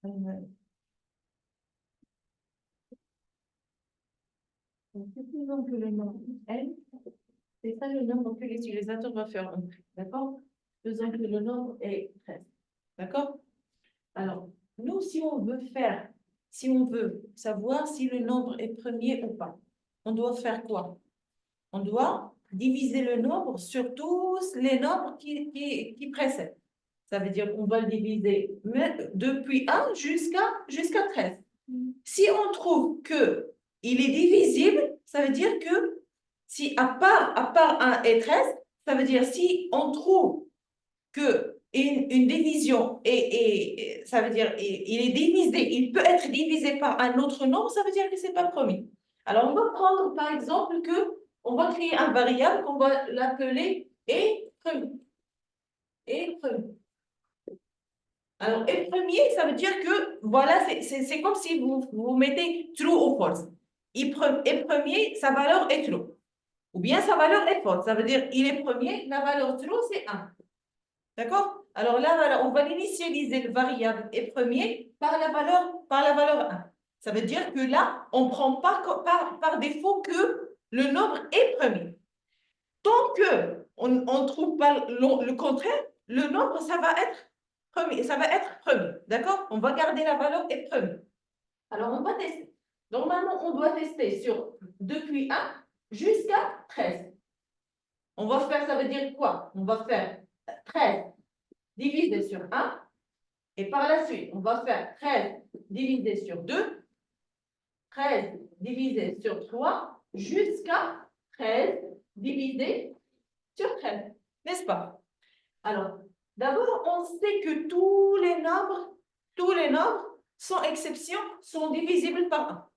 Donc, supposons que le nombre n, c'est ça le nombre que l'utilisateur va faire entrer. D'accord? Faisons que le nombre est 13. D'accord? Alors, nous, si on veut savoir si le nombre est premier ou pas, on doit faire quoi? On doit diviser le nombre sur tous les nombres qui précèdent. Ça veut dire qu'on va le diviser depuis 1 jusqu'à 13. Si on trouve que il est divisible, ça veut dire que si à part 1 et 13, ça veut dire si on trouve que une division ça veut dire il est divisé, il peut être divisé par un autre nombre, ça veut dire que c'est pas premier. Alors on va prendre par exemple que on va créer un variable qu'on va l'appeler et premier. Et premier. Alors, et premier, ça veut dire que, voilà, c'est comme si vous mettez true ou false. Et premier, sa valeur est true. Ou bien sa valeur est false. Ça veut dire, il est premier, la valeur true, c'est 1. D'accord? Alors là, voilà, on va initialiser le variable est premier par la valeur 1. Ça veut dire que là, on ne prend pas par défaut que le nombre est premier. Tant qu'on ne trouve pas le contraire, le nombre, ça va être premier. D'accord? On va garder la valeur est premier. Alors, on va tester. Normalement, on doit tester depuis 1 jusqu'à 13. On va faire, ça veut dire quoi? On va faire 13 divisé sur 1. Et par la suite, on va faire 13 divisé sur 2. 13 divisé sur 3. Jusqu'à 13 divisé sur 13. N'est-ce pas? Alors, d'abord, on sait que tous les nombres, sans exception, sont divisibles par 1.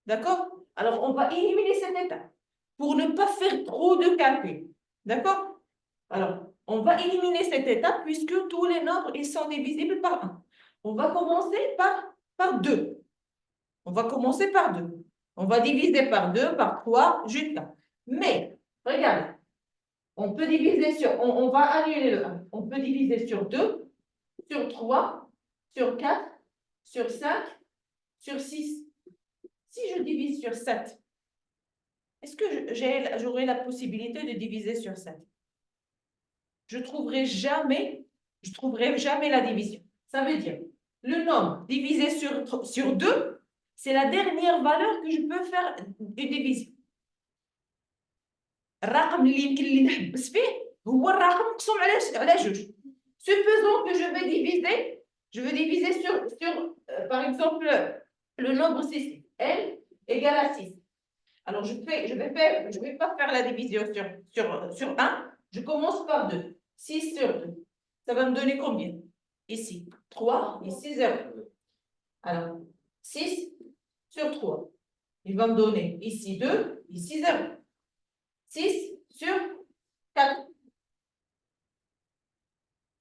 D'accord? Alors, on va éliminer cette étape pour ne pas faire trop de calculs. D'accord? Alors, on va éliminer cette étape puisque tous les nombres, ils sont divisibles par 1. On va commencer par 2. On va commencer par 2. On va diviser par 2, par 3, jusqu'à. Mais, regarde, on peut diviser on va annuler le 1. On peut diviser sur 2, sur 3, sur 4, sur 5, sur 6. Si je divise sur 7, est-ce que j'aurai la possibilité de diviser sur 7? Je ne trouverai jamais la division. Ça veut dire, le nombre divisé sur 2, c'est la dernière valeur que je peux faire une division. الرقم اللي يمكن لي نحبس فيه هو الرقم مقسوم على جوج. Supposons que je veux diviser sur par exemple, le nombre 6, n égale à 6. Alors, je vais pas faire la division sur 1, je commence par 2. 6 sur 2. Ça va me donner combien? Ici, 3, ici 0. Alors, 6 sur 3. Il va me donner ici 2, ici 0. 6 sur 4.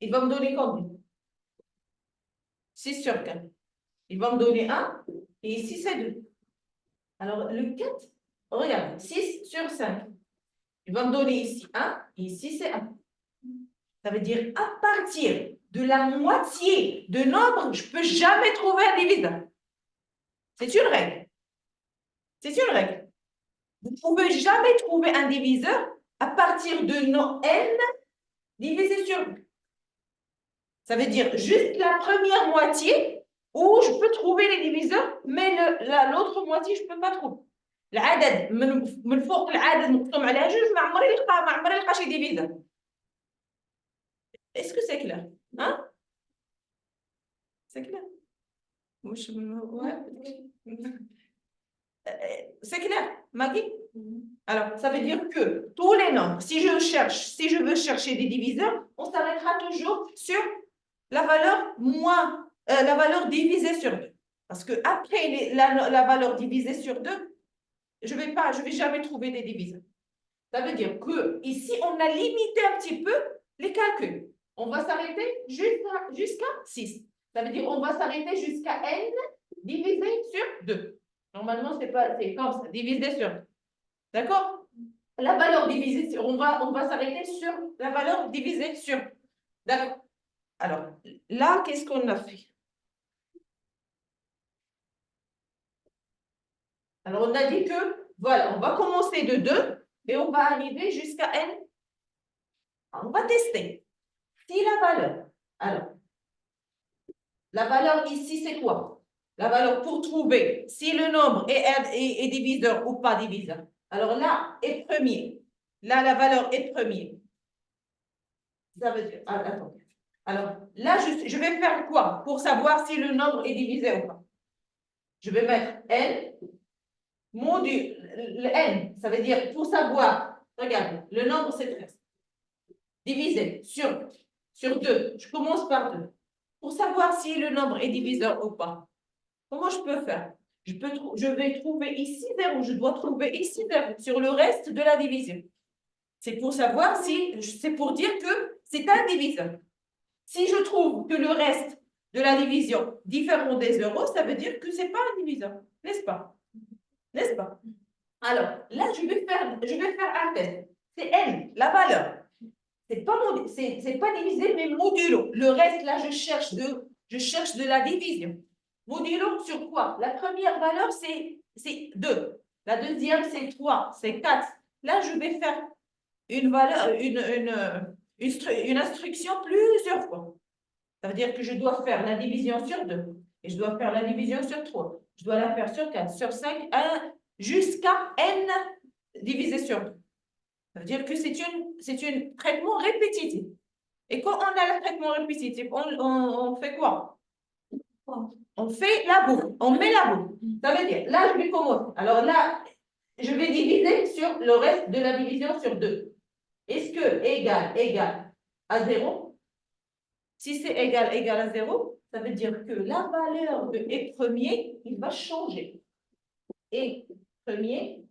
Il va me donner combien? 6 sur 4. Il va me donner 1, et ici c'est 2. Alors, le 4, regarde, 6 sur 5. Il va me donner ici 1, et ici c'est 1. Ça veut dire, à partir de la moitié de nombre, je ne peux jamais trouver un diviseur. C'est une règle. C'est une règle. Vous ne pouvez jamais trouver un diviseur à partir de n divisé sur 2. Ça veut dire juste la première moitié où je peux trouver les diviseurs, mais l'autre moitié, je ne peux pas trouver. العدد من فوق العدد مقسوم على جوج ما عمري لقى شي diviseur. Est-ce que c'est clair? Hein? C'est clair? C'est clair, Maggie? Alors, ça veut dire que tous les nombres, si je veux chercher des diviseurs, on s'arrêtera toujours sur la valeur divisée sur 2. Parce que après la valeur divisée sur 2, je vais jamais trouver des diviseurs. Ça veut dire que ici, on a limité un petit peu les calculs. On va s'arrêter jusqu'à 6. Ça veut dire qu'on va s'arrêter jusqu'à n divisé sur 2. Normalement, c'est comme ça, divisé sur 2. D'accord? La valeur divisée sur, on va s'arrêter sur la valeur divisée sur. D'accord? Alors, là, qu'est-ce qu'on a fait? Alors, on a dit que, voilà, on va commencer de 2 et on va arriver jusqu'à n. On va tester. Si la valeur, alors, la valeur ici, c'est quoi? La valeur pour trouver si le nombre est diviseur ou pas diviseur. Alors là, est premier. Là, la valeur est premier. Ça veut dire, attends. Alors là, je vais faire quoi pour savoir si le nombre est divisé ou pas? Je vais mettre n module, le n, ça veut dire pour savoir, regarde, le nombre c'est 13. Divisé sur 2. Je commence par 2. Pour savoir si le nombre est diviseur ou pas, comment je peux faire? Je vais trouver ici 0, je dois trouver ici 0 sur le reste de la division. C'est pour savoir si, c'est pour dire que c'est un diviseur. Si je trouve que le reste de la division différent des zéros, ça veut dire que ce n'est pas un diviseur, n'est-ce pas? N'est-ce pas? Alors, là, je vais faire un test. C'est n, la valeur. C'est pas divisé, mais modulo. Le reste, là, je cherche de la division. Modulo sur quoi? La première valeur, c'est 2. La deuxième, c'est 3, c'est 4. Là, je vais faire une valeur, une instruction plusieurs fois. Ça veut dire que je dois faire la division sur 2. Et je dois faire la division sur 3. Je dois la faire sur 4, sur 5, 1, jusqu'à n divisé sur 2. Ça veut dire que c'est un traitement répétitif. Et quand on a le traitement répétitif, on fait quoi? On fait la boucle. On met la boucle. Ça veut dire, là, je vais commencer. Alors là, je vais diviser sur le reste de la division sur 2. Est-ce que égal à 0? Si c'est égal à 0, ça veut dire que la valeur de E premier, il va changer. E premier,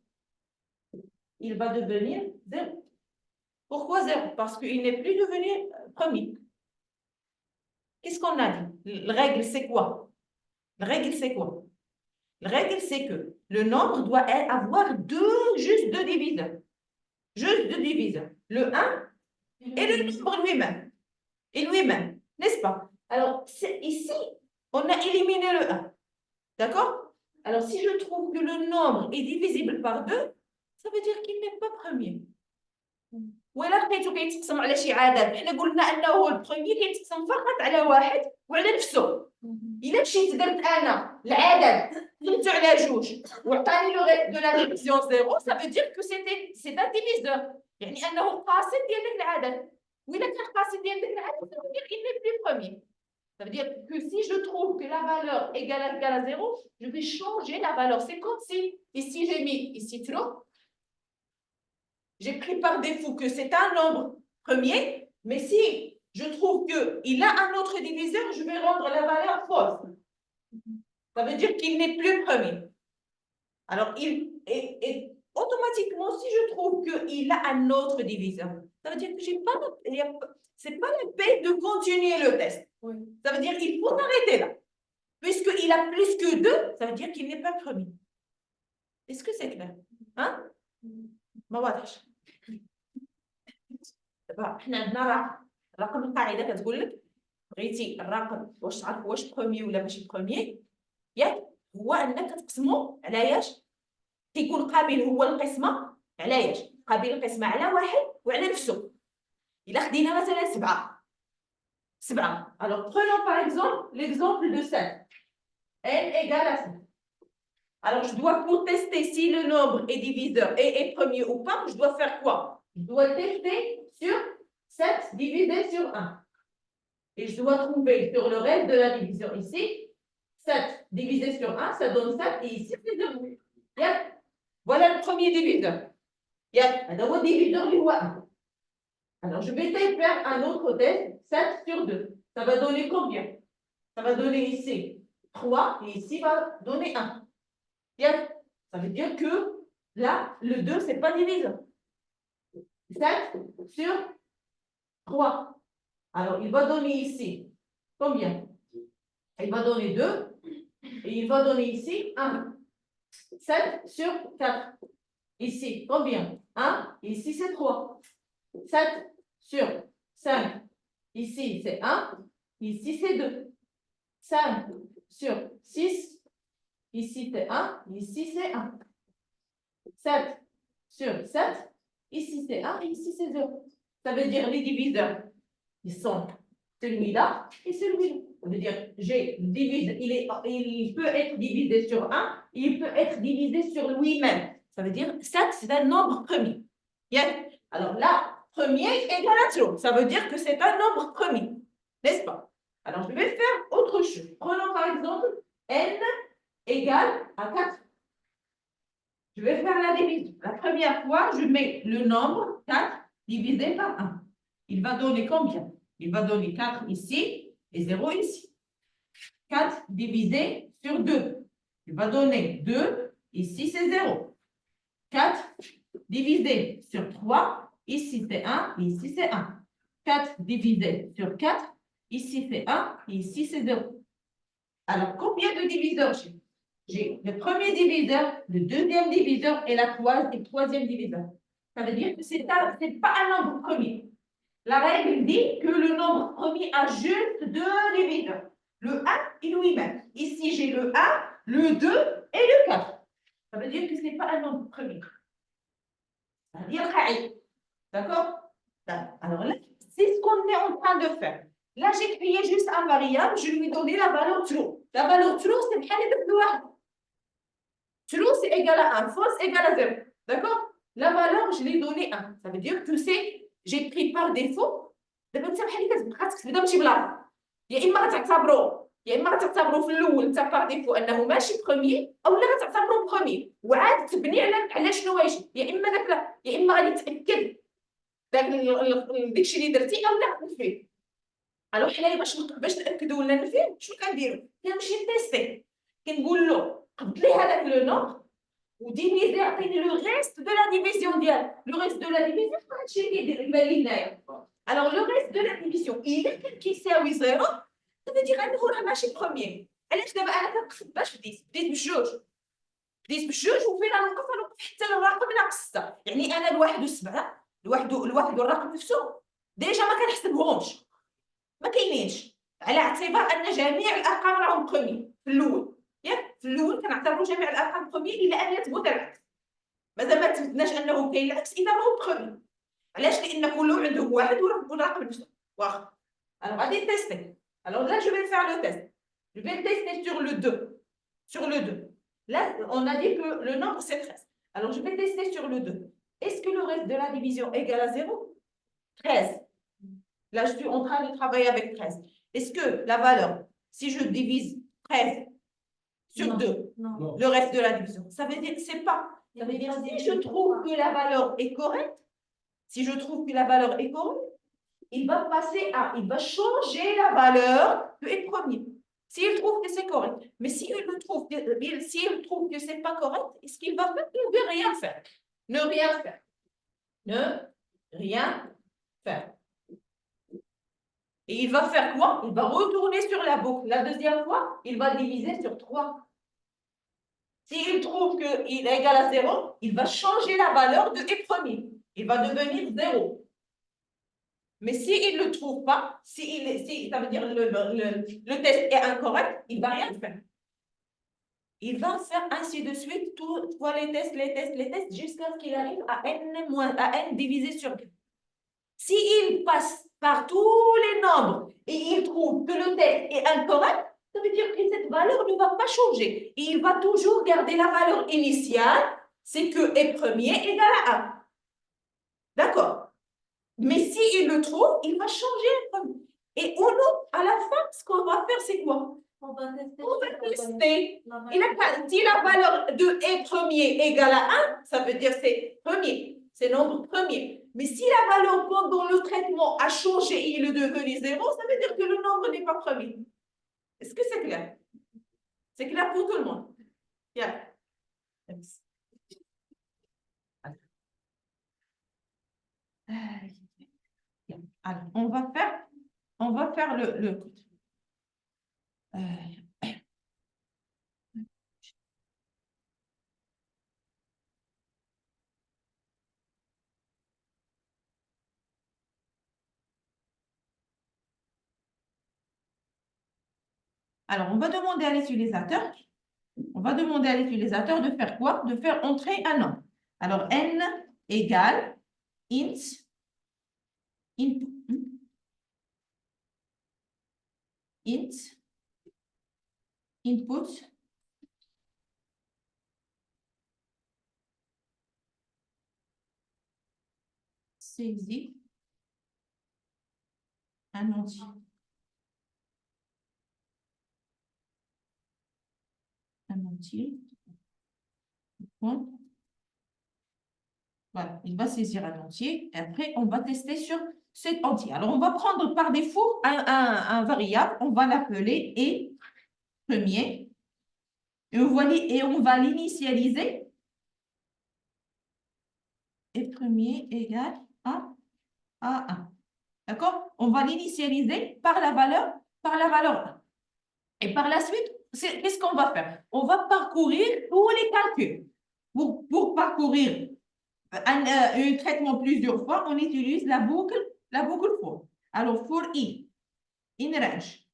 il va devenir 0. Pourquoi 0? Parce qu'il n'est plus devenu premier. Qu'est-ce qu'on a dit? La règle, c'est quoi? La règle, c'est quoi? La règle, c'est que le nombre doit avoir juste deux diviseurs. Juste deux diviseurs. Le 1 et le nombre lui-même. Et lui-même, n'est-ce pas? Alors, ici, on a éliminé le 1. D'accord? Alors, si je trouve que le nombre est divisible par 2, ça veut dire qu'il n'est pas premier. ولا لقيتو كيتقسم على شي عدد حنا قلنا انه البروميي كيتقسم فقط على واحد وعلى نفسه الا مشيت درت انا العدد قسمته على جوج وعطاني لو دو لا ديفيزيون زيرو ça veut dire que c'est un diviseur يعني انه قاسم ديال داك العدد والا كان قاسم ديال داك العدد ça veut dire qu'il n'est plus premier. Ça veut dire que si je trouve que la valeur égale à 0, je vais changer la valeur. C'est comme si ici j'ai mis ici trop. J'ai pris par défaut que c'est un nombre premier, mais si je trouve qu'il a un autre diviseur, je vais rendre la valeur fausse. Ça veut dire qu'il n'est plus premier. Alors, automatiquement, si je trouve qu'il a un autre diviseur, ça veut dire que ce n'est pas la peine de continuer le test. Oui. Ça veut dire qu'il faut s'arrêter là. Puisqu'il a plus que 2, ça veut dire qu'il n'est pas premier. Est-ce que c'est clair? Hein? ما واضحش. دابا حنا عندنا رقم القاعده كتقول لك بغيتي الرقم واش تعرف واش بروميي ولا ماشي بروميي ياك هو انك تقسمو على ياش كيكون قابل هو القسمه على ياش قابل القسمه على واحد وعلى نفسه. الا خدينا مثلا 7 alors prenons par exemple l'exemple de 7 n égale à 7. Alors, je dois, pour tester si le nombre est diviseur et est premier ou pas, je dois faire quoi? Je dois tester sur 7 divisé sur 1. Et je dois trouver sur le reste de la division ici, 7 divisé sur 1, ça donne 7, et ici, c'est 0. Voilà le premier diviseur. Alors, le diviseur du 1. Alors, je vais faire un autre test, 7 sur 2. Ça va donner combien? Ça va donner ici 3, et ici va donner 1. Bien, ça veut dire que là, le 2, ce n'est pas diviseur. 7 sur 3. Alors, il va donner ici combien? Il va donner 2 et il va donner ici 1. 7 sur 4. Ici, combien? 1. Ici, c'est 3. 7 sur 5. Ici, c'est 1. Ici, c'est 2. 5 sur 6. Ici, c'est 1. Ici, c'est 1. 7 sur 7. Ici, c'est 1 et ici, c'est 0. Ça veut dire les diviseurs, ils sont celui-là et celui-là. Ça veut dire, il peut être divisé sur 1, il peut être divisé sur lui-même. Ça veut dire 7, c'est un nombre premier. Bien. Alors là, premier égale à 0. Ça veut dire que c'est un nombre premier. N'est-ce pas? Alors, je vais faire autre chose. Prenons par exemple n égale à 4. Je vais faire la division. La première fois, je mets le nombre 4 divisé par 1. Il va donner combien? Il va donner 4 ici et 0 ici. 4 divisé sur 2. Il va donner 2. Ici, c'est 0. 4 divisé sur 3. Ici, c'est 1 et ici, c'est 1. 4 divisé sur 4. Ici, c'est 1 et ici, c'est 0. Alors, combien de diviseurs j'ai? J'ai le premier diviseur, le deuxième diviseur et le troisième diviseur. Ça veut dire que ce n'est pas un nombre premier. La règle dit que le nombre premier a juste deux diviseurs, le 1 et lui-même. Ici, j'ai le 1, le 2 et le 4. Ça veut dire que ce n'est pas un nombre premier. Ça veut dire Khaï. D'accord? Alors là, c'est ce qu'on est en train de faire. Là, j'ai créé juste un variable, je lui ai donné la valeur true. La valeur true, c'est le 1. True, c'est égal à 1. False, égal à 0. D'accord? La valeur, je l'ai donnée 1. Ça veut dire que j'ai pris par défaut. دابا انت بحال اللي كتبقى تكتب بشي بلاصه يا اما غتعتبرو في الاول انت بار ديفو انه ماشي بروميي اولا غتعتبرو بروميي وعاد تبني على شنو يجي يا اما يا اما غادي تاكد داكشي اللي درتي اولا غتنفيه. الو حنايا باش ناكدوا ولا نفيه شنو كنديروا؟ كنمشي نتيستي كنقول له قبط لي هذاك لو نومبر وديفيزي عطيني لو ريست دو لا ديفيزيون ديالك. لو ريست دو لا ديفيزيون هادشي اللي كيدير يبان لي هنايا. Alors, le reste de la division, il est qui يساوي 0, ça veut dire أنه راه ماشي premier. علاش دابا أنا كنقصد باش بديت بجوج. بديت بجوج وفين غنوقف حتى الرقم ناقص 6. يعني أنا الواحد وسبعة الواحد والرقم نفسه ديجا ما كنحسبهمش. ما كاينينش. على اعتبار أن جميع الأرقام راهم بروميي في الأول. ياك؟ في الأول كنعتبروا جميع الأرقام بروميي إلا أن يثبت العكس. مازال ما تثبتناش أنه كاين العكس إذا راهو بروميي. علاش؟ لان كلهم عندهم واحد والرقم نفسه واحد. alors غادي تيستي. alors là je vais faire le test. Je vais tester sur le 2. Sur le 2. Là on a dit que le nombre c'est 13. alors je vais tester sur le 2. Est-ce que le reste de la division est égal à 0? 13. Là je suis en train de travailler avec 13. Est-ce que la valeur, si je divise 13 sur 2, le reste de la division, ça veut dire c'est pas. Ça veut dire si je trouve que la valeur est correcte, si je trouve que la valeur est correcte, il va changer la valeur de est premier. S'il trouve que c'est correct. Mais s'il trouve que c'est pas correct, ce qu'il va faire, il ne veut rien faire. Ne rien faire. Ne rien faire. Et il va faire quoi? Il va retourner sur la boucle. La deuxième fois, il va diviser sur 3. S'il trouve qu'il est égal à 0, il va changer la valeur de est premier. Il va devenir 0. Mais s'il ne le trouve pas, ça veut dire le test est incorrect, il ne va rien faire. Il va faire ainsi de suite, les tests, jusqu'à ce qu'il arrive à n divisé sur 4. S'il passe par tous les nombres et il trouve que le test est incorrect, ça veut dire que cette valeur ne va pas changer. Et il va toujours garder la valeur initiale, c'est que est premier égale à 1. D'accord? Mais s'il le trouve, il va changer. Et à la fin, ce qu'on va faire, c'est quoi? On va tester. Si la valeur de est premier égale à 1, ça veut dire c'est premier, c'est nombre premier. Mais si la valeur pendant le traitement a changé et il est devenu 0, ça veut dire que le nombre n'est pas premier. Est-ce que c'est clair? C'est clair pour tout le monde? Bien. Alors, on va faire le alors, on va demander à l'utilisateur de faire quoi? De faire entrer un nombre. Alors, n égale int, input saisie un entier. Un entier. Point. Voilà, il va saisir un entier et après, on va tester sur cet entier. Alors, on va prendre par défaut un variable, on va l'appeler et premier et on va l'initialiser et premier égale à 1. D'accord? On va l'initialiser par la valeur 1. Et par la suite, qu'est-ce qu'on va faire? On va parcourir tous les calculs. Pour parcourir un traitement plusieurs fois, on utilise la boucle for. Alors, for i, in range.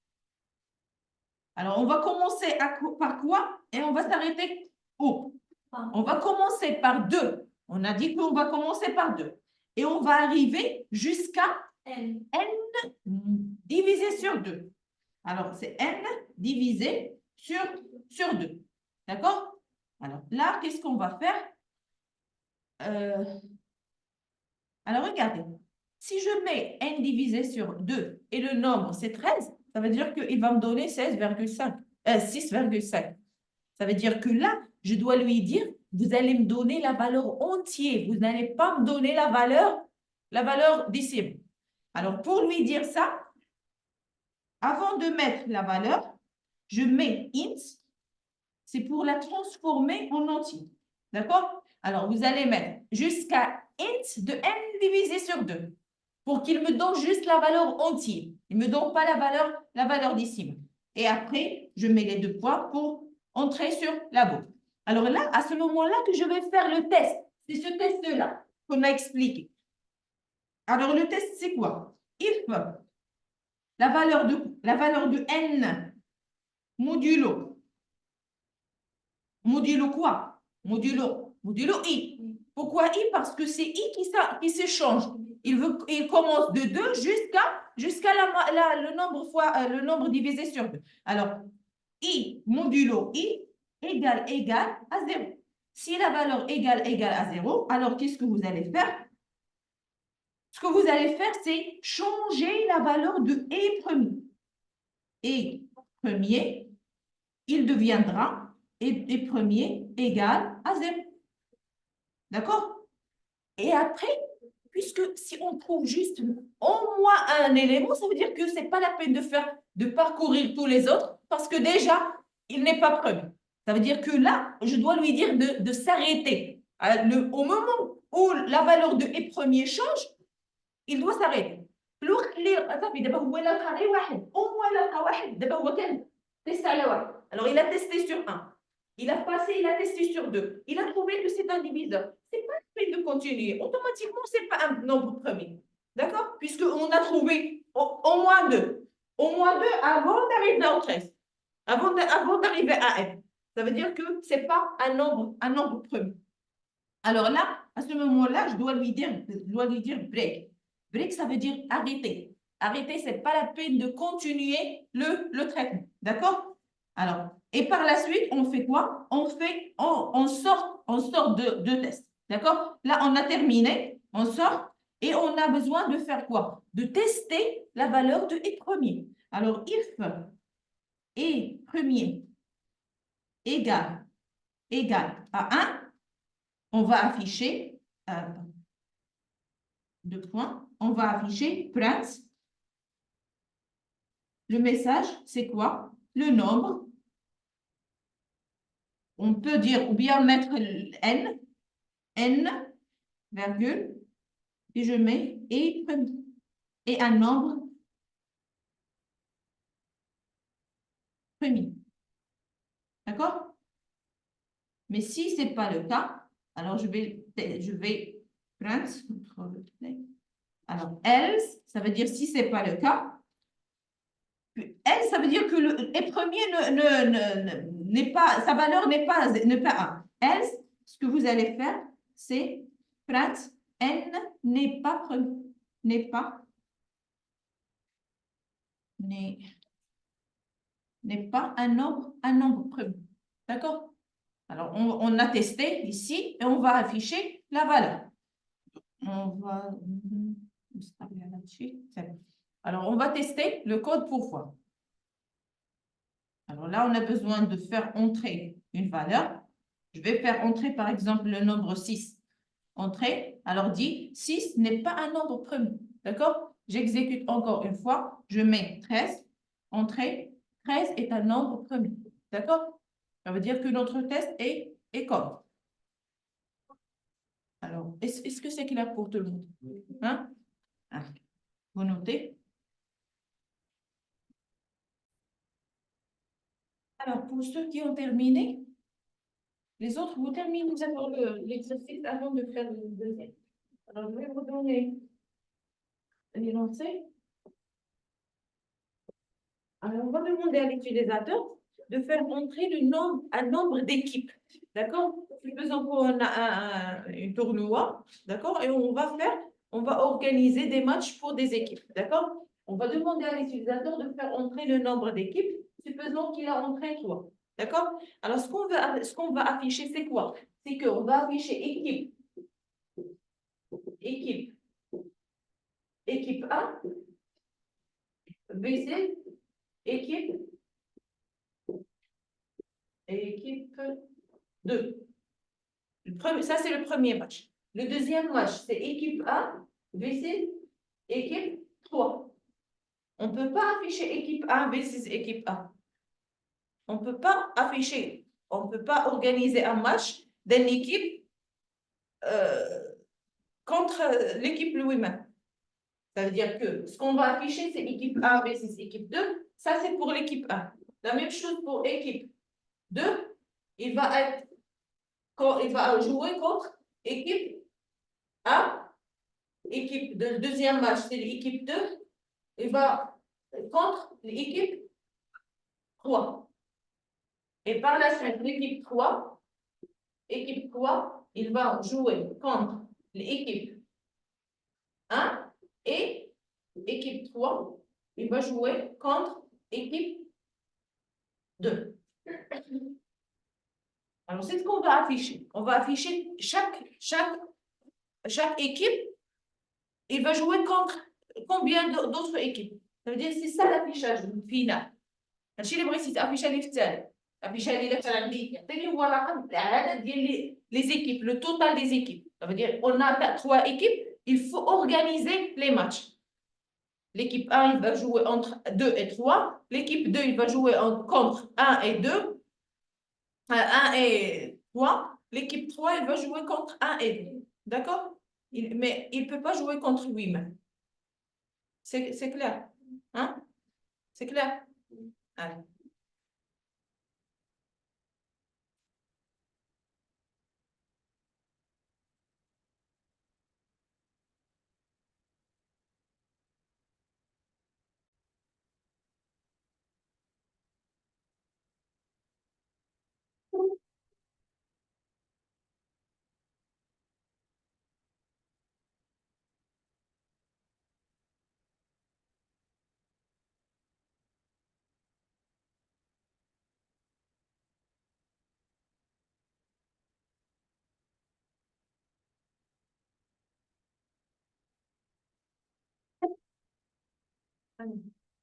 Alors, on va commencer par quoi? Et on va s'arrêter où? On va commencer par 2. On a dit qu'on va commencer par 2. Et on va arriver jusqu'à n divisé sur 2. Alors, c'est n divisé sur 2. D'accord? Alors, là, qu'est-ce qu'on va faire? Alors, regardez. Si je mets n divisé sur 2 et le nombre, c'est 13, ça veut dire qu'il va me donner 6,5. Ça veut dire que là, je dois lui dire, vous allez me donner la valeur entière. Vous n'allez pas me donner la valeur décime. Alors, pour lui dire ça, avant de mettre la valeur, je mets int, c'est pour la transformer en entier. D'accord? Alors, vous allez mettre jusqu'à int de n divisé sur 2 pour qu'il me donne juste la valeur entière. Il ne me donne pas la valeur décime. Et après, je mets les 2 points pour entrer sur la boucle. Alors là, à ce moment-là que je vais faire le test. C'est ce test-là qu'on a expliqué. Alors, le test, c'est quoi? If la valeur de n modulo quoi? Modulo i. Pourquoi i? Parce que c'est i qui s'échange. Il commence de 2 jusqu'à le nombre fois le nombre divisé sur 2. Alors, i modulo i égale à 0. Si la valeur égale à 0, alors qu'est-ce que vous allez faire? Ce que vous allez faire, c'est changer la valeur de e premier. E premier, il deviendra e premier égale à 0. D'accord? Et après, puisque si on trouve juste au moins un élément, ça veut dire que ce n'est pas la peine de parcourir tous les autres, parce que déjà, il n'est pas premier. Ça veut dire que là, je dois lui dire de s'arrêter. Au moment où la valeur de e premier change, il doit s'arrêter. Alors, il a testé sur 1. Il a testé sur 2. Il a trouvé que c'est un diviseur. Ce n'est pas la peine de continuer. Automatiquement, ce n'est pas un nombre premier. D'accord? Puisqu'on a trouvé au moins 2. Au moins 2 avant d'arriver au 13. Avant d'arriver à n. Ça veut dire que ce n'est pas un nombre premier. Alors là, à ce moment-là, je dois lui dire break. Break, ça veut dire arrêter. Arrêter, ce n'est pas la peine de continuer le traitement. D'accord? Alors, et par la suite, on fait quoi? On sort de test. D'accord? Là, on a terminé, on sort et on a besoin de faire quoi? De tester la valeur de e premier. Alors, if e premier égale à 1, on va afficher 2 points. On va afficher print. Le message, c'est quoi? Le nombre. On peut dire, ou bien mettre n, virgule, et je mets et un nombre premier. D'accord? Mais si ce n'est pas le cas, alors je vais print. Alors, else, ça veut dire si ce n'est pas le cas. Else, ça veut dire que le premier n'est pas, sa valeur n'est pas 1. Else, ce que vous allez faire, c'est prince n n'est pas premier. N'est pas un nombre premier. D'accord? Alors, on a testé ici et on va afficher la valeur. On va... Alors, on va tester le code pour voir. Alors là, on a besoin de faire entrer une valeur. Je vais faire entrer, par exemple, le nombre 6. Entrée, alors dit 6 n'est pas un nombre premier. D'accord? J'exécute encore une fois. Je mets 13. Entrée, 13 est un nombre premier. D'accord? Ça veut dire que notre test est correct. Alors, est-ce que c'est clair pour tout le monde? Hein? Vous notez? Alors, pour ceux qui ont terminé, les autres, vous terminez l'exercice avant de faire le deuxième. Alors, je vais vous donner l'énoncé. Alors, on va demander à l'utilisateur de faire entrer un nombre d'équipes. D'accord? Supposons qu'on a un tournoi, d'accord? Et on va organiser des matchs pour des équipes, d'accord? On va demander à l'utilisateur de faire entrer le nombre d'équipes, supposons qu'il a entré 3, d'accord? Alors, ce qu'on va afficher, c'est quoi? C'est qu'on va afficher équipe 1, VC, équipe 2. Ça, c'est le premier match. Le deuxième match, c'est équipe 1, VC, équipe 3. On ne peut pas afficher équipe 1 versus équipe 1. On ne peut pas afficher, on ne peut pas organiser un match d'une équipe contre l'équipe lui-même. Ça veut dire que ce qu'on va afficher, c'est équipe 1 versus équipe 2. Ça, c'est pour l'équipe 1. La même chose pour équipe 2. Il va jouer contre équipe 1. Équipe de deuxième match, c'est l'équipe 2. Il va contre l'équipe 3. Et par la suite, l'équipe 3, il va jouer contre l'équipe 1 et équipe 3, il va jouer contre équipe 2. Alors, c'est ce qu'on va afficher. On va afficher chaque équipe, il va jouer contre combien d'autres équipes. Ça veut dire que c'est ça l'affichage final. ماشي اللي بغيتي تافيشها لي في التالي افيشها لي في عندي يعطيني هو الرقم العدد ديال les équipes, le total des équipes. Ça veut dire on a 3 équipes, il faut organiser les matchs. L'équipe 1 il va jouer entre 2 et 3, l'équipe 2 il va jouer contre 1 et 2, 1 et 3, l'équipe 3 il va jouer contre 1 et 2. D'accord? Mais il ne peut pas jouer contre lui-même. C'est clair? Hein? C'est clair? Allez.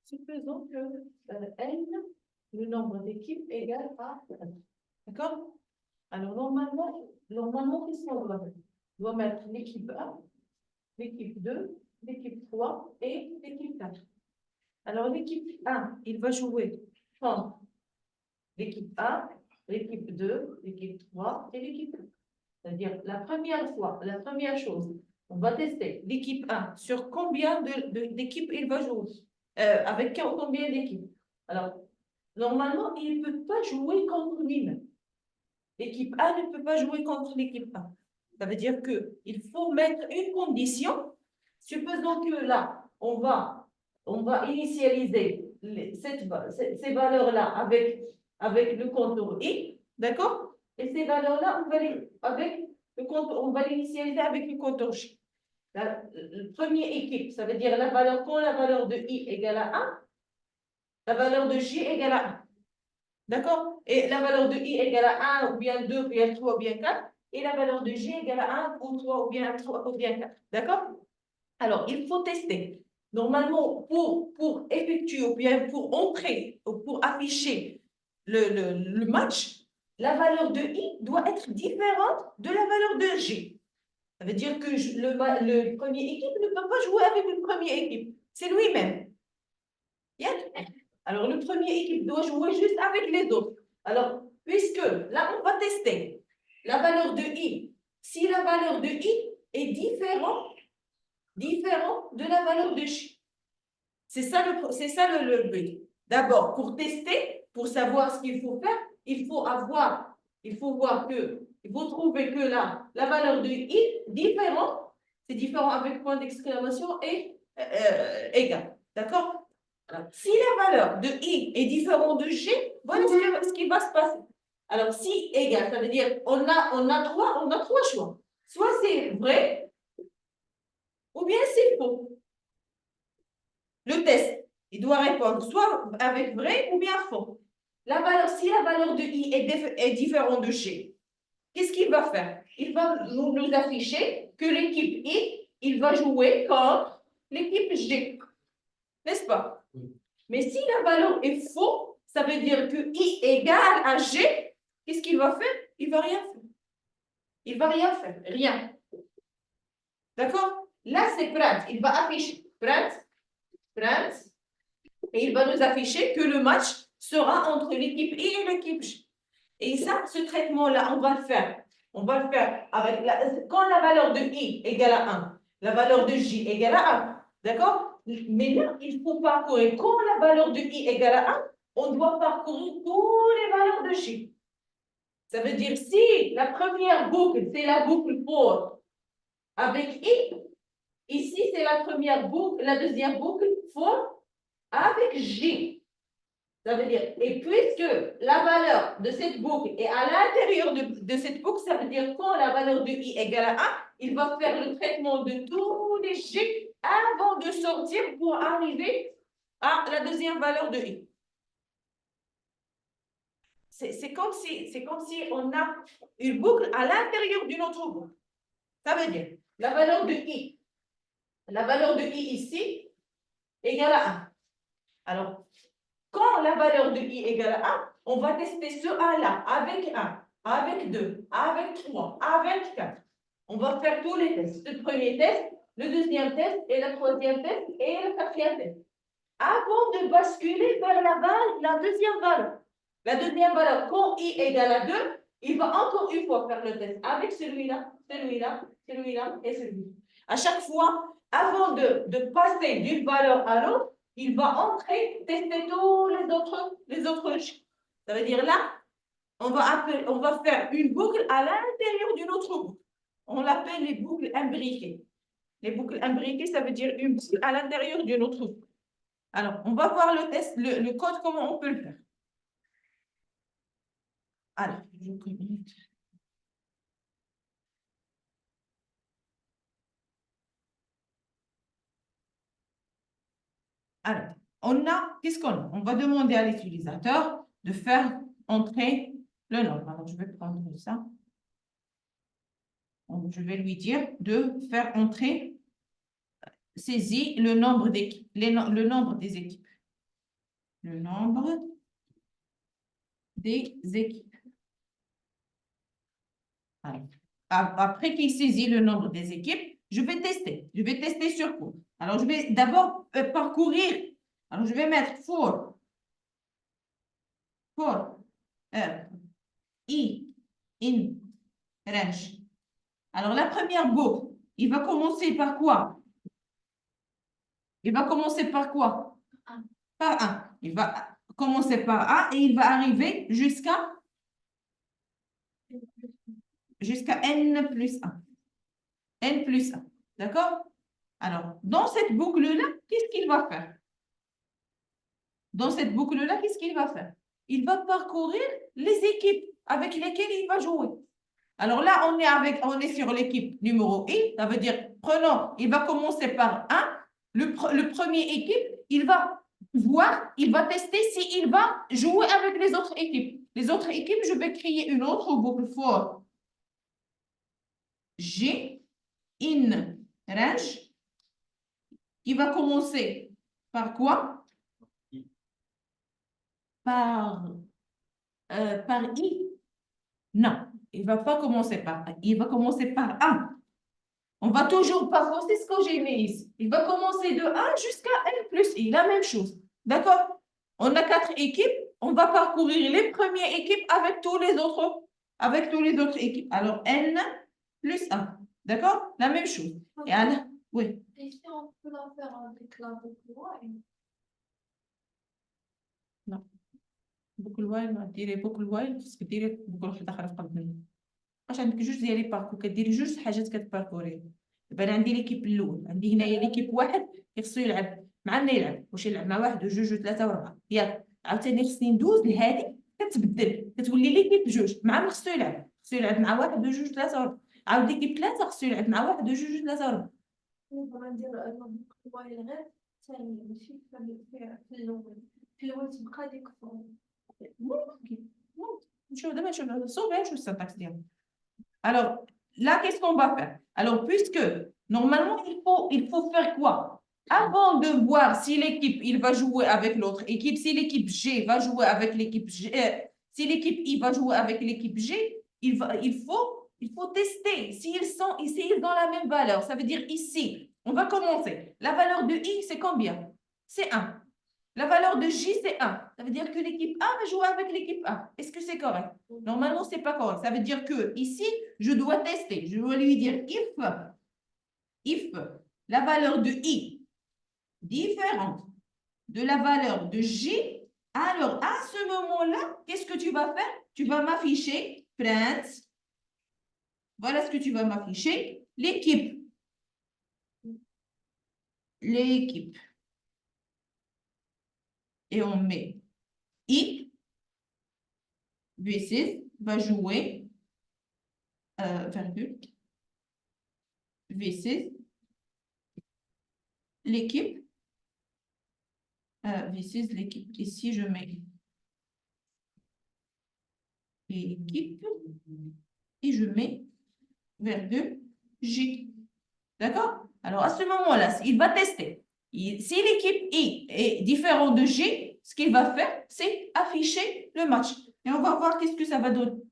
Supposons que N, le nombre d'équipes égale à N. D'accord? Alors, normalement, qu'est-ce qu'on doit mettre? On doit mettre l'équipe 1, l'équipe 2, l'équipe 3 et l'équipe 4. Alors, l'équipe 1, il va jouer contre l'équipe 1, l'équipe 2, l'équipe 3 et l'équipe 4. C'est-à-dire, la première chose, on va tester l'équipe 1 sur combien d'équipes il va jouer. Avec combien d'équipes? Alors, normalement, il ne peut pas jouer contre lui-même. L'équipe 1 ne peut pas jouer contre l'équipe 1. Ça veut dire qu'il faut mettre une condition. Supposons que là, on va initialiser ces valeurs-là avec le contour I, d'accord? Et ces valeurs-là, on va les avec on va l'initialiser avec le compteur J. Le premier équipe, ça veut dire la valeur, quand la valeur de I égale à 1, la valeur de J égale à 1. D'accord? Et la valeur de I égale à 1, ou bien 2, ou bien 3, ou bien 4. Et la valeur de J égale à 1, ou 3, ou bien 3, ou bien 4. D'accord? Alors, il faut tester. Normalement, pour effectuer, ou bien pour entrer, ou pour afficher le match, la valeur de I doit être différente de la valeur de J. Ça veut dire que le premier équipe ne peut pas jouer avec le premier équipe. C'est lui-même. Bien? Alors, le premier équipe doit jouer juste avec les autres. Alors, puisque là, on va tester la valeur de I. Si la valeur de I est différente de la valeur de J. C'est ça le but. D'abord, pour tester, pour savoir ce qu'il faut faire, il faut trouver que la valeur de I différent, c'est différent avec point d'exclamation et égal. D'accord? Si la valeur de I est différente de J, voilà ce qui va se passer. Alors, si égal, ça veut dire on a trois choix. Soit c'est vrai, ou bien c'est faux. Le test, il doit répondre soit avec vrai ou bien faux. Si la valeur de I est différente de G, qu'est-ce qu'il va faire? Il va nous afficher que l'équipe I, il va jouer contre l'équipe G. N'est-ce pas? Mais si la valeur est faux, ça veut dire que I égale à G, qu'est-ce qu'il va faire? Il ne va rien faire. Il ne va rien faire. Rien. D'accord? Là, c'est print. Il va afficher print. Et il va nous afficher que le match sera entre l'équipe I et l'équipe J. Et ça, ce traitement-là, on va le faire. On va le faire avec quand la valeur de I égale à 1, la valeur de J égale à 1. D'accord? Mais là, il faut parcourir. Quand la valeur de I égale à 1, on doit parcourir toutes les valeurs de J. Ça veut dire si la première boucle, c'est la boucle for avec I, ici, c'est la première boucle, la deuxième boucle for avec J. Ça veut dire, et puisque la valeur de cette boucle est à l'intérieur de cette boucle, ça veut dire quand la valeur de I égale à 1, il va faire le traitement de tous les G avant de sortir pour arriver à la deuxième valeur de I. C'est comme si on a une boucle à l'intérieur d'une autre boucle. Ça veut dire, la valeur de I ici égale à 1. Alors, quand la valeur de I égale à 1, on va tester ce A-là avec 1, avec 2, avec 3, avec 4. On va faire tous les tests. Le premier test, le deuxième test, et le troisième test, et le quatrième test. Avant de basculer vers la deuxième valeur. La deuxième valeur, quand I égale à 2, il va encore une fois faire le test avec celui-là, celui-là, celui-là et celui-là. À chaque fois, avant de passer d'une valeur à l'autre, il va entrer, tester tous les autres chiffres. Ça veut dire là, on va faire une boucle à l'intérieur d'une autre boucle. On l'appelle les boucles imbriquées. Les boucles imbriquées, ça veut dire une boucle à l'intérieur d'une autre boucle. Alors, on va voir le test, le code, comment on peut le faire. Alors, je communique. Alors, qu'est-ce qu'on a? On va demander à l'utilisateur de faire entrer le nombre. Alors, je vais prendre ça. Donc, je vais lui dire de faire entrer, saisir le nombre d'équipes, le nombre des équipes. Le nombre des équipes. Alors, après qu'il saisit le nombre des équipes, je vais tester. Je vais tester sur quoi? Alors, je vais d'abord parcourir. Alors, je vais mettre for I in range. Alors, la première boucle, il va commencer par quoi? Il va commencer par quoi? Par 1. Il va commencer par 1 et il va arriver jusqu'à n plus 1. N plus 1. D'accord? Alors, dans cette boucle-là, qu'est-ce qu'il va faire? Dans cette boucle-là, qu'est-ce qu'il va faire? Il va parcourir les équipes avec lesquelles il va jouer. Alors là, on est sur l'équipe numéro I. Ça veut dire, prenons, il va commencer par 1. Le premier équipe, il va voir, il va tester s'il va jouer avec les autres équipes. Les autres équipes, je vais créer une autre boucle for G in range qui va commencer par quoi? Par I. Non, il ne va pas commencer par I. Il va commencer par 1. On va toujours pas c'est ce que j'ai mis ici. Il va commencer de 1 jusqu'à N plus I, la même chose. D'accord? On a 4 équipes. On va parcourir les premières équipes avec tous les autres équipes. Alors, N plus 1. D'accord? La même chose. Et alors, oui. Et si on peut la faire avec la boucle while? Non. بوكل وايل ما ديري بوكل وايل خصك ديري بوكل وحده اخرى قبل منها واش عندك جوج ديال لي باركور كديري جوج حاجات كتباركوري دابا انا عندي ليكيب الاول عندي هنايا ليكيب واحد خصو يلعب مع من يلعب واش يلعب مع واحد وجوج وثلاثه وربعه ياك عاوتاني خصني ندوز لهادي كتبدل كتولي ليكيب جوج مع من خصو يلعب مع واحد وجوج وثلاثه وربعه عاود ليكيب ثلاثه خصو يلعب مع واحد وجوج وثلاثه وربعه نبغى ندير البوكل وايل غير ثاني ماشي في الاول تبقى ديك فوق. Alors, là, qu'est-ce qu'on va faire? Alors, puisque, normalement, il faut faire quoi? Avant de voir si l'équipe, il va jouer avec l'autre équipe, si l'équipe G va jouer avec l'équipe G, si l'équipe I va jouer avec l'équipe G, il faut tester s'ils ont la même valeur. Ça veut dire ici, on va commencer. La valeur de I, c'est combien? C'est 1. La valeur de J, c'est 1. Ça veut dire que l'équipe A va jouer avec l'équipe A. Est-ce que c'est correct? Normalement, ce n'est pas correct. Ça veut dire que ici, je dois tester. Je dois lui dire if la valeur de I différente de la valeur de J, alors à ce moment-là, qu'est-ce que tu vas faire? Tu vas m'afficher print. Voilà ce que tu vas m'afficher. L'équipe. Et on met I, V6 va jouer, virgule, V6, l'équipe, V6, l'équipe, ici je mets l'équipe, et je mets, virgule, J. D'accord? Alors, à ce moment-là, il va tester. Si l'équipe I est différente de J, ce qu'il va faire, c'est afficher le match. Et on va voir qu'est-ce que ça va donner.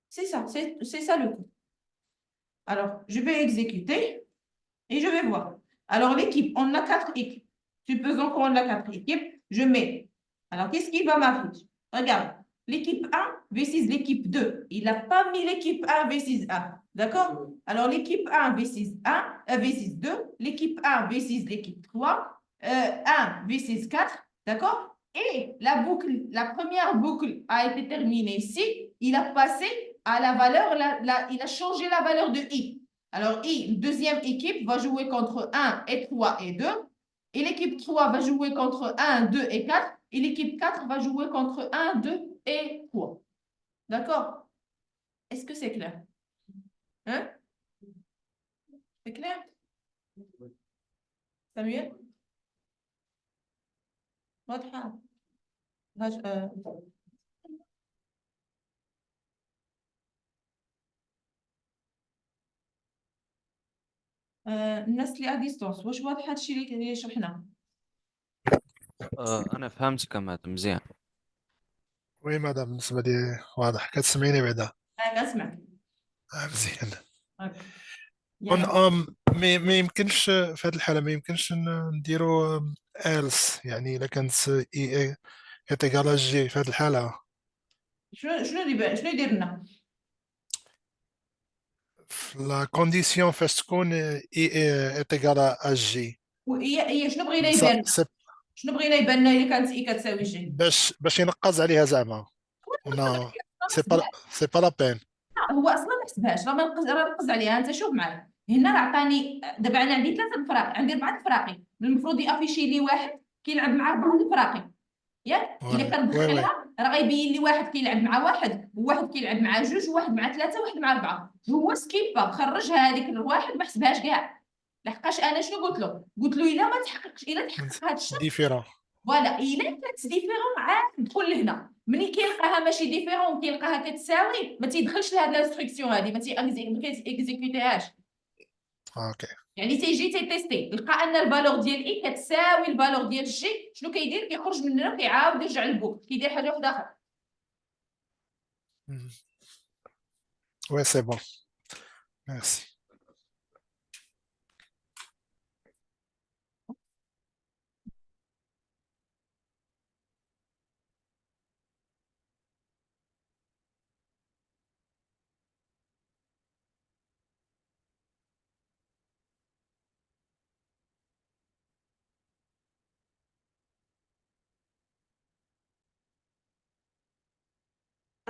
C'est ça le coup. Alors, je vais exécuter et je vais voir. Alors, l'équipe, on a 4 équipes. Supposons qu'on a 4 équipes. Je mets. Alors, qu'est-ce qu'il va m'afficher? Regarde. L'équipe 1 V6 l'équipe 2. Il n'a pas mis l'équipe 1 V6 1. D'accord? Alors, l'équipe 1 V6 1, V6 2. L'équipe 1 V6 l'équipe 3. 1 V6 4. D'accord? Et la première boucle a été terminée ici. Il a passé à la valeur, il a changé la valeur de I. Alors, I, deuxième équipe, va jouer contre 1 et 3 et 2. Et l'équipe 3 va jouer contre 1, 2 et 4. Et l'équipe 4 va jouer contre 1, 2 et 3. D'accord? Est-ce que c'est clair? Hein? C'est clair? Samuel? واضحة؟ الناس اللي على ديستونس واش واضح هادشي اللي شرحناه؟ انا فهمتك مادام مزيان. وي مدام بالنسبه لي واضح. كتسمعيني بعدا؟ كنسمعك. مزيان. يعني ما يمكنش في هذه الحاله ما يمكنش نديروا else، يعني الا كانت اي تيغالا جي في هذه الحاله شنو يدير لنا؟ في لا كونديسيون فاش تكون اي تيغالا جي هي شنو بغينا يبان؟ شنو بغينا يبان لنا الا كانت اي كتساوي جي؟ باش ينقز عليها زعما. سي با لا بين. هو اصلا ما حسبهاش راه نقز عليها. انت شوف معايا هنا راه عطاني دابا انا عندي 3 الفراقي عندي 4 الفراقي المفروض يافيشي لي واحد كيلعب مع 4 الفراقي ياك الا وي كندخلها راه غيبين لي واحد كيلعب مع واحد وواحد كيلعب مع جوج وواحد مع ثلاثه وواحد مع اربعه، هو سكيبا خرجها هذيك الواحد ما حسبهاش كاع، لحقاش انا شنو قلت له؟ قلت له الا ما تحققش الا تحقق هذا الشرط ديفيرون. فوالا الا كانت ديفيرون عاد ندخل لهنا، ملي كيلقاها ماشي ديفيرون كيلقاها كتساوي ما تيدخلش لهاد لانستركسيون هادي ما تيكزيكوتيهاش. اوكي. يعني تيجي تيتيستي لقى ان الفالور ديال اي كتساوي الفالور ديال جي، شنو كيدير؟ كيخرج من هنا وكيعاود يرجع للبوك كيدير حاجه واحده اخرى. وي سي بون ميرسي.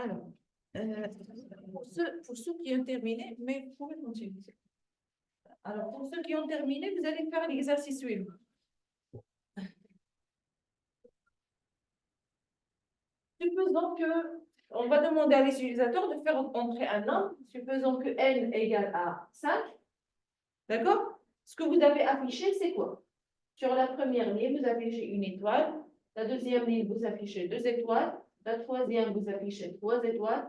Alors, pour ceux qui ont terminé, mais vous pouvez continuer. Alors, pour ceux qui ont terminé, vous allez faire l'exercice suivant. Supposons que, on va demander à l'utilisateur de faire entrer un nombre, supposons que n égale à 5, d'accord? Ce que vous avez affiché, c'est quoi? Sur la première ligne, vous affichez une étoile, la deuxième ligne, vous affichez 2 étoiles, la troisième, vous affichez 3 étoiles,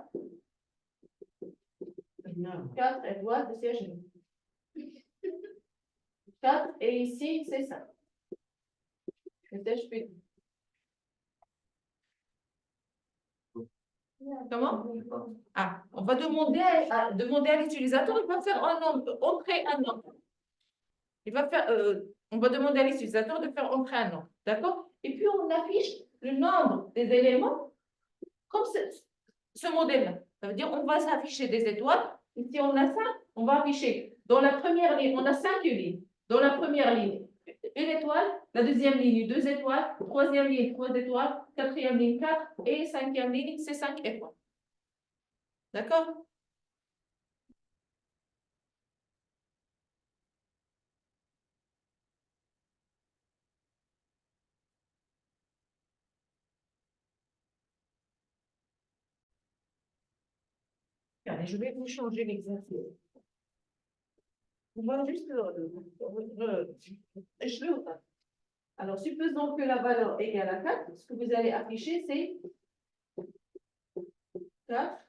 4 étoiles de siège. 4 et ici, c'est 5. Comment? Ah, on va demander à l'utilisateur, il va faire un nombre, entrer un nombre. Il va faire, on va demander à l'utilisateur de faire entrer un nombre, d'accord? Et puis on affiche le nombre des éléments comme ce modèle-là. Ça veut dire on va s'afficher des étoiles. Ici on a 5, on va afficher. Dans la première ligne, on a 5 lignes. Dans la première ligne, une étoile, la deuxième ligne, 2 étoiles, troisième ligne, 3 étoiles, quatrième ligne, 4 et cinquième ligne, c'est 5 étoiles. D'accord? Allez, je vais vous changer l'exercice. On va juste alors, supposons que la valeur égale à 4. Ce que vous allez afficher, c'est 4.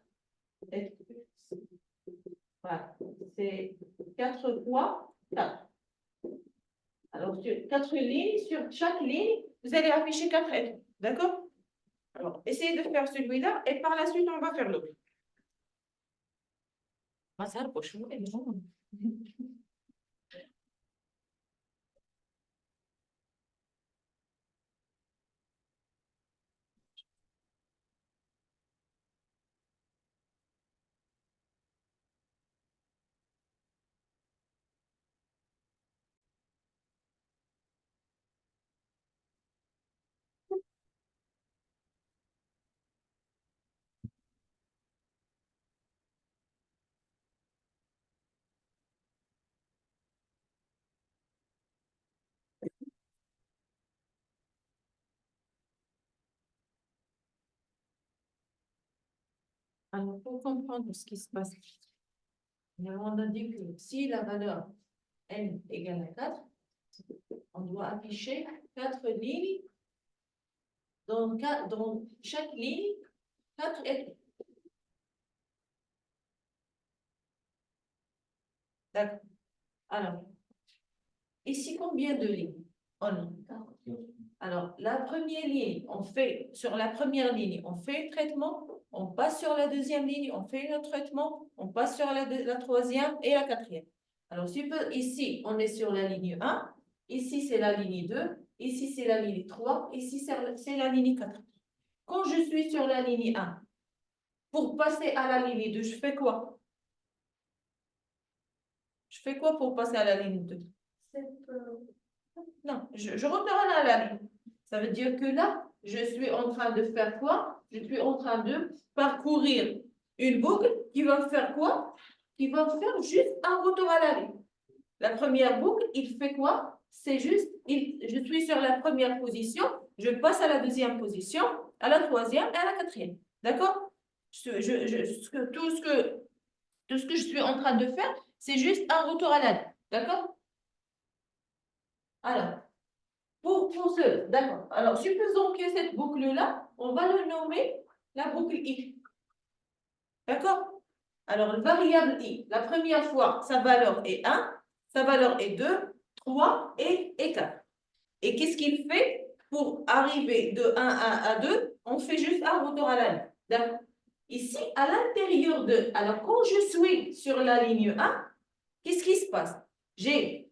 Voilà, c'est 4 fois 4. Alors, sur 4 lignes, sur chaque ligne, vous allez afficher 4 étoiles. D'accord? Alors, essayez de faire celui-là et par la suite, on va faire l'autre. Alors, pour comprendre ce qui se passe, on a dit que si la valeur n égale à 4, on doit afficher 4 lignes. Dans chaque ligne, 4 étoiles. D'accord. Alors, ici, combien de lignes? Alors, la première ligne, sur la première ligne, on fait le traitement, on passe sur la deuxième ligne, on fait le traitement, on passe sur la troisième et la quatrième. Alors, ici, on est sur la ligne 1, ici, c'est la ligne 2, ici, c'est la ligne 3, ici, c'est la ligne 4. Quand je suis sur la ligne 1, pour passer à la ligne 2, je fais quoi? Je fais quoi pour passer à la ligne 2? Non, je retourne à la ligne. Ça veut dire que là, je suis en train de faire quoi? Je suis en train de parcourir une boucle qui va faire quoi? Qui va faire juste un retour à la ligne. La première boucle, il fait quoi? C'est juste, je suis sur la première position, je passe à la deuxième position, à la troisième et à la quatrième. D'accord? Tout ce que je suis en train de faire, c'est juste un retour à la ligne. D'accord? Alors, pour ce, d'accord. Alors, supposons que cette boucle-là, on va le nommer la boucle I. D'accord? Alors, la variable I, la première fois, sa valeur est 1, sa valeur est 2, 3 et 4. Et qu'est-ce qu'il fait pour arriver de 1 à 2? On fait juste un retour à la ligne. D'accord? Ici, à l'intérieur de... Alors, quand je suis sur la ligne 1, qu'est-ce qui se passe? J'ai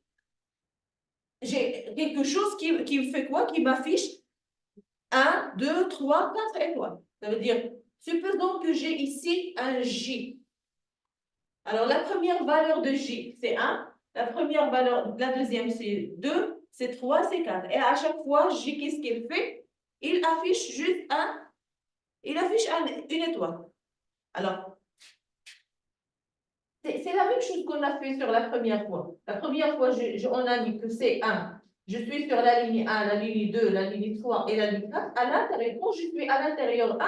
quelque chose qui me fait quoi? Qui m'affiche 1, 2, 3, 4 étoiles. Ça veut dire, supposons que j'ai ici un J. Alors, la première valeur de J, c'est 1. La première valeur, la deuxième, c'est 2. C'est 3, c'est 4. Et à chaque fois, J, qu'est-ce qu'il fait? Il affiche juste il affiche une étoile. Alors, c'est la même chose qu'on a fait sur la première fois. La première fois, on a dit que c'est 1. Je suis sur la ligne 1, la ligne 2, la ligne 3 et la ligne 4. À l'intérieur, quand je suis à l'intérieur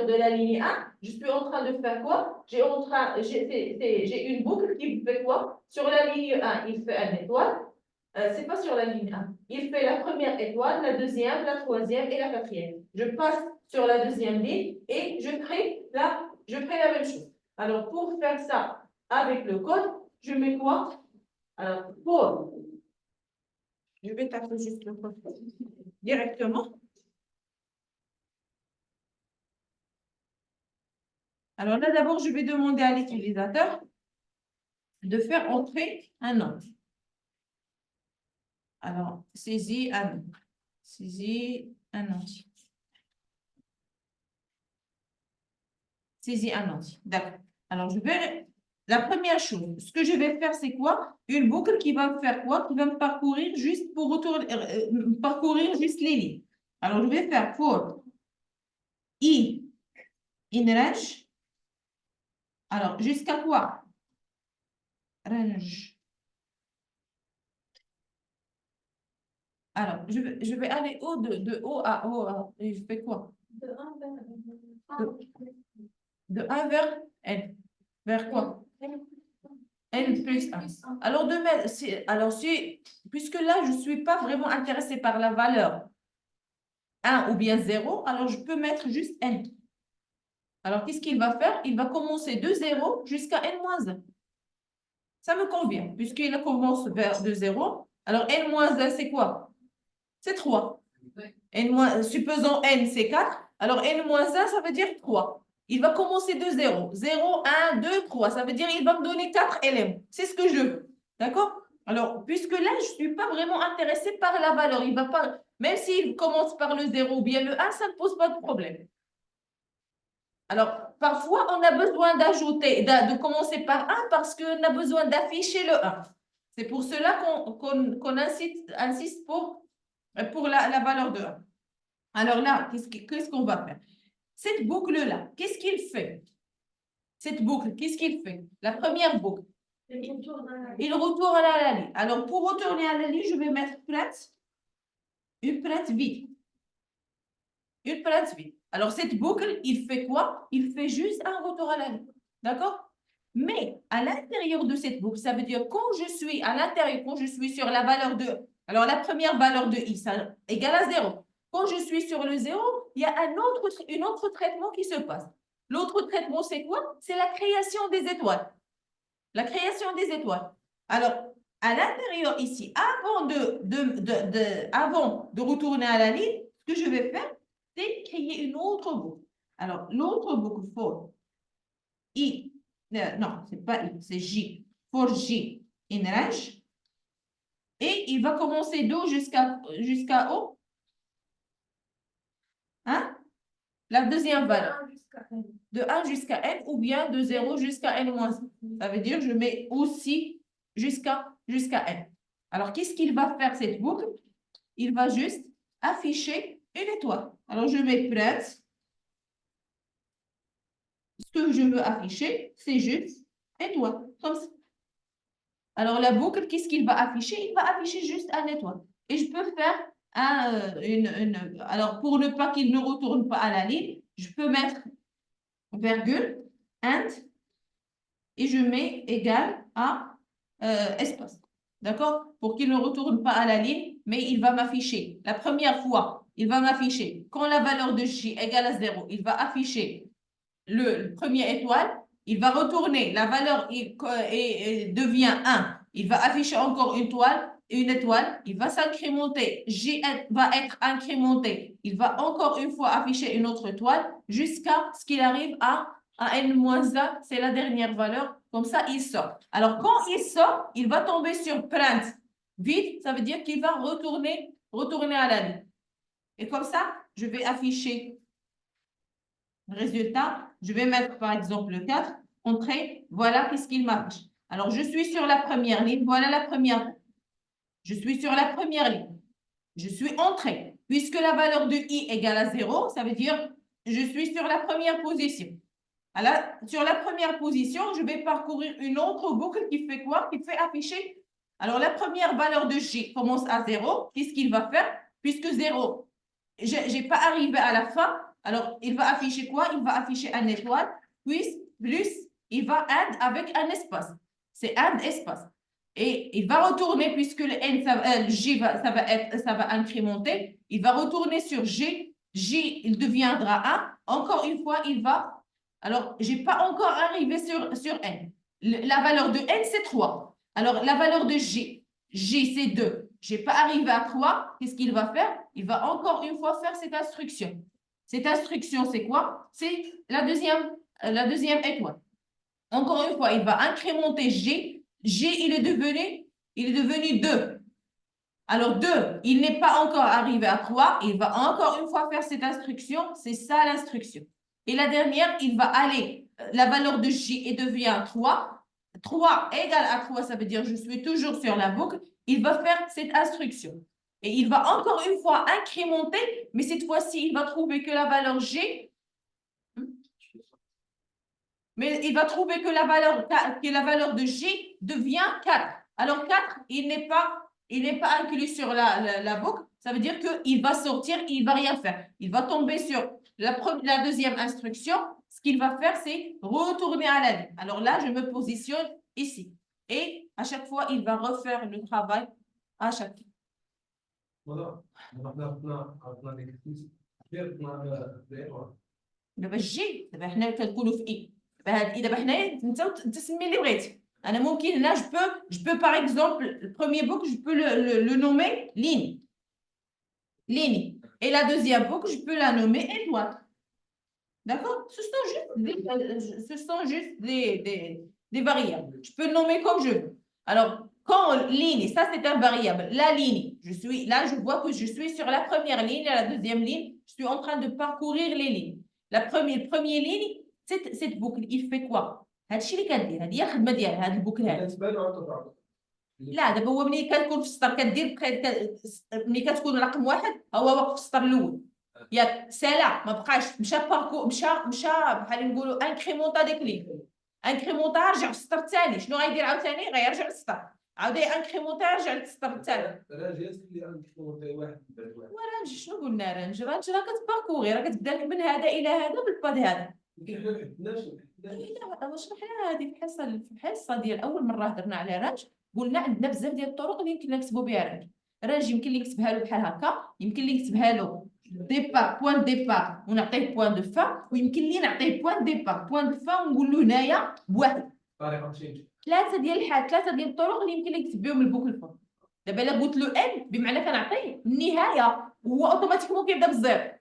de la ligne 1, je suis en train de faire quoi? J'ai une boucle qui fait quoi? Sur la ligne 1, il fait une étoile. C'est pas sur la ligne 1. Il fait la première étoile, la deuxième, la troisième et la quatrième. Je passe sur la deuxième ligne et je crée la même chose. Alors, pour faire ça avec le code, je mets quoi? Alors, je vais taper juste le code directement. Alors là, d'abord, je vais demander à l'utilisateur de faire entrer un nom. Alors, saisis un nom. Saisis un nom. Saisis un entier. D'accord. Alors, la première chose, ce que je vais faire, c'est quoi? Une boucle qui va me faire quoi? Qui va me parcourir juste pour parcourir juste les lignes. Alors, je vais faire for I in range. Alors, jusqu'à quoi? Range. Alors, je vais aller de O à O. Et je fais quoi? De 1 vers N. Vers quoi? N plus 1. Alors, puisque là, je ne suis pas vraiment intéressée par la valeur 1 ou bien 0, alors je peux mettre juste N. Alors, qu'est-ce qu'il va faire? Il va commencer de 0 jusqu'à N-1. Ça me convient, puisqu'il commence de 0. Alors, N-1, c'est quoi? C'est 3. Supposons N, c'est 4. Alors, N-1, ça veut dire 3. Il va commencer de 0. 0, 1, 2, 3. Ça veut dire qu'il va me donner 4 éléments. C'est ce que je veux. D'accord? Alors, puisque là, je ne suis pas vraiment intéressée par la valeur. Il va pas, même s'il commence par le 0 ou bien le 1, ça ne pose pas de problème. Alors, parfois, on a besoin d'ajouter, de commencer par 1 parce qu'on a besoin d'afficher le 1. C'est pour cela qu'on insiste pour la valeur de 1. Alors là, qu'est-ce qu'on va faire? Cette boucle-là, qu'est-ce qu'il fait? Cette boucle, qu'est-ce qu'il fait? La première boucle. Il retourne à la ligne. Alors, pour retourner à la ligne, je vais mettre une prête vide. Une prête vide. Alors, cette boucle, il fait quoi? Il fait juste un retour à la ligne. D'accord? Mais à l'intérieur de cette boucle, ça veut dire quand je suis à l'intérieur, quand je suis sur la valeur de... Alors, la première valeur de I, ça égale à 0. Quand je suis sur le 0, il y a un autre traitement qui se passe. L'autre traitement, c'est quoi? C'est la création des étoiles. La création des étoiles. Alors, à l'intérieur ici, avant de retourner à la ligne, ce que je vais faire, c'est créer une autre boucle. Alors, l'autre boucle, for I, non, c'est pas I, c'est J. For J in range. Et il va commencer d'O jusqu'à O. Hein? La deuxième valeur. De 1 jusqu'à N ou bien de 0 jusqu'à N-1. Ça veut dire que je mets aussi jusqu'à N. Alors, qu'est-ce qu'il va faire cette boucle? Il va juste afficher une étoile. Alors, je mets prête. Ce que je veux afficher, c'est juste étoile. Comme ça. Alors, la boucle, qu'est-ce qu'il va afficher? Il va afficher juste une étoile. Et je peux faire Alors, pour ne pas qu'il ne retourne pas à la ligne, je peux mettre virgule, and, et je mets égal à espace. D'accord? Pour qu'il ne retourne pas à la ligne, mais il va m'afficher. La première fois, il va m'afficher, quand la valeur de J égale à 0, il va afficher le premier étoile, il va retourner, la valeur devient 1, il va afficher encore une étoile, il va s'incrémenter, J va être incrémenté, il va encore une fois afficher une autre étoile jusqu'à ce qu'il arrive à n-1, c'est la dernière valeur, comme ça il sort. Alors quand il sort, il va tomber sur print vide, ça veut dire qu'il va retourner à la ligne. Et comme ça, je vais afficher le résultat, je vais mettre par exemple le 4, entrée, voilà qu'est-ce qu'il m'affiche. Alors je suis sur la première ligne, voilà la première. Je suis sur la première ligne. Je suis entrée. Puisque la valeur de I égale à 0, ça veut dire je suis sur la première position. Alors, sur la première position, je vais parcourir une autre boucle qui fait quoi? Qui fait afficher. Alors, la première valeur de J commence à 0. Qu'est-ce qu'il va faire? Puisque 0, je n'ai pas arrivé à la fin. Alors, il va afficher quoi? Il va afficher un étoile, plus, il va add avec un espace. C'est add espace. Et il va retourner, puisque le N, J, ça va incrémenter. Il va retourner sur J. J, il deviendra 1. Encore une fois, il va... Alors, je n'ai pas encore arrivé sur N. La valeur de N, c'est 3. Alors, la valeur de J, c'est 2. Je n'ai pas arrivé à 3. Qu'est-ce qu'il va faire? Il va encore une fois faire cette instruction. Cette instruction, c'est quoi? C'est la deuxième étoile. Encore une fois, il va incrémenter J. J, il est devenu 2. Alors, 2, il n'est pas encore arrivé à 3. Il va encore une fois faire cette instruction. C'est ça l'instruction. Et la dernière, il va aller, la valeur de J et devient 3. 3 égale à 3, ça veut dire je suis toujours sur la boucle. Il va faire cette instruction. Et il va encore une fois incrémenter, mais cette fois-ci, il va trouver que la valeur G, mais il va trouver que la valeur de J devient 4. Alors 4, il n'est pas inclus sur la boucle. Ça veut dire qu'il va sortir, il ne va rien faire. Il va tomber sur la deuxième instruction. Ce qu'il va faire, c'est retourner à la ligne. Alors là, je me positionne ici. Et à chaque fois, il va refaire le travail à chaque fois. Voilà. دابا الجي دابا حنا كنقولوا في اي دابا حنايا انت تسمي اللي بغيتي انا ممكن هنا جو بو باغ اكزومبل البروميير بوك جو بو le nommer ligne et la deuxième boucle je peux la nommer étoile. D'accord? Ce sont juste des variables. Je peux le nommer comme je veux. Alors, quand ligne, ça c'est un variable, la ligne, je vois que je suis sur la première ligne et la deuxième ligne, je suis en train de parcourir les lignes. La première ligne, cette boucle, il fait quoi? هادشي اللي كدير هذه هي الخدمه ديالها هاد البوكل هذا. لا دابا هو ملي كتكون في السطر كدير ملي كتكون رقم 1 هو واقف في السطر الاول ياك سالا ما بقاش مشى بحال نقولوا انكريمونتا ديك لين انكريمونتا رجع في السطر الثاني شنو غيدير عاوتاني غيرجع للسطر عاود انكريمونتا رجع للسطر الثاني. ورانج شنو قلنا رانج راه كتباركوغي راه كتبدا لك من هذا الى هذا بالباد هذا. لا شرحنا هذه في الحصه ديال اول مره هضرنا على رانج قلنا عندنا بزاف ديال الطرق اللي يمكن نكتبوا بها رانج. رانج يمكن لي نكتبها له بحال هكا يمكن لي نكتبها له ديبار بوين ديبار ونعطيه بوين دو فا ويمكن لي نعطيه بوين ديبار بوين دو فا ونقول له هنايا بواحد. ثلاثه ديال الطرق اللي يمكن لي نكتب بهم البوكل فور. دابا الا قلت له ان بمعنى كنعطيه النهايه وهو اوتوماتيكمون كيبدا بالزيرو.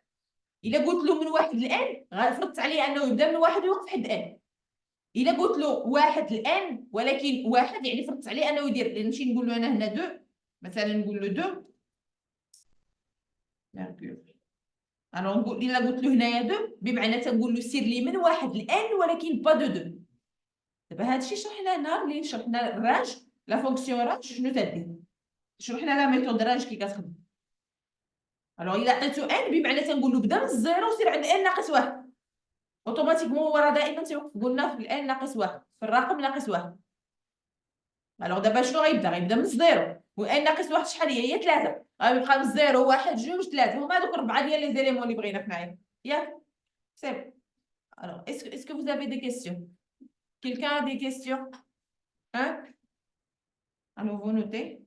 الا قلت له من 1 لان فرضت عليه انه يبدا من 1 ويوقف حد ان. الا قلت له 1 لان ولكن 1 يعني فرضت عليه انه يدير نمشي نقول له انا هنا 2 مثلا نقول له 2 alors نقول الا قلت له هنايا 2 بمعنى تنقول له سير لي من 1 لان ولكن با دو 2. دابا هادشي شرحنا هنا اللي شرحنا الرانج لا فونكسيون رانج شنو تدير شرحنا لا ميثود رانج كي كتخدم. الوغ الا عطيتو ان بمعنى تنقول له بدا من الزيرو وسير عند ان ناقص 1 اوتوماتيكمون هو راه دائما تيوقف. قلنا في الان ناقص 1 في الرقم ناقص 1. الوغ دابا شنو غيبدا من الزيرو وان ناقص 1 شحال هي 3 غيبقى بالزيرو واحد جوج ثلاثة هما هادوك 4 ديال لي زيليمون اللي بغينا حنايا ياك سي alors est-ce que vous avez des questions quelqu'un a des questions hein à nouveau noter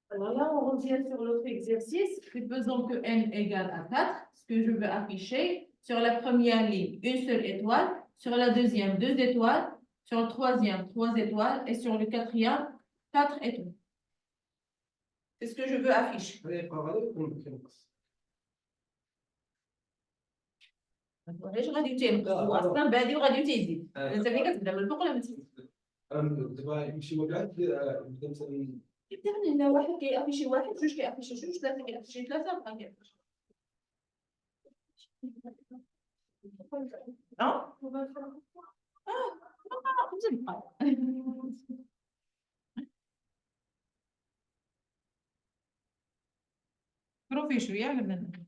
alors là on revient sur l'autre exercice supposons que n égale à 4 ce que je veux afficher sur la première ligne une seule étoile sur la deuxième 2 étoiles sur le troisième 3 étoiles et sur le quatrième 4 étoiles c'est ce que je veux afficher علاش غادي تنقص هو اصلا بادي وغادي تيزيد انت فين كتبدا من الفوق ولا من التحت دابا يمشي وكاع يبدا مثلا كيبدا من هنا واحد كيافيشي واحد جوج كيافيشي جوج ثلاثة كيافيشي ثلاثة أربعة كيافيشي خمسة دقائق بروفي شوية ولا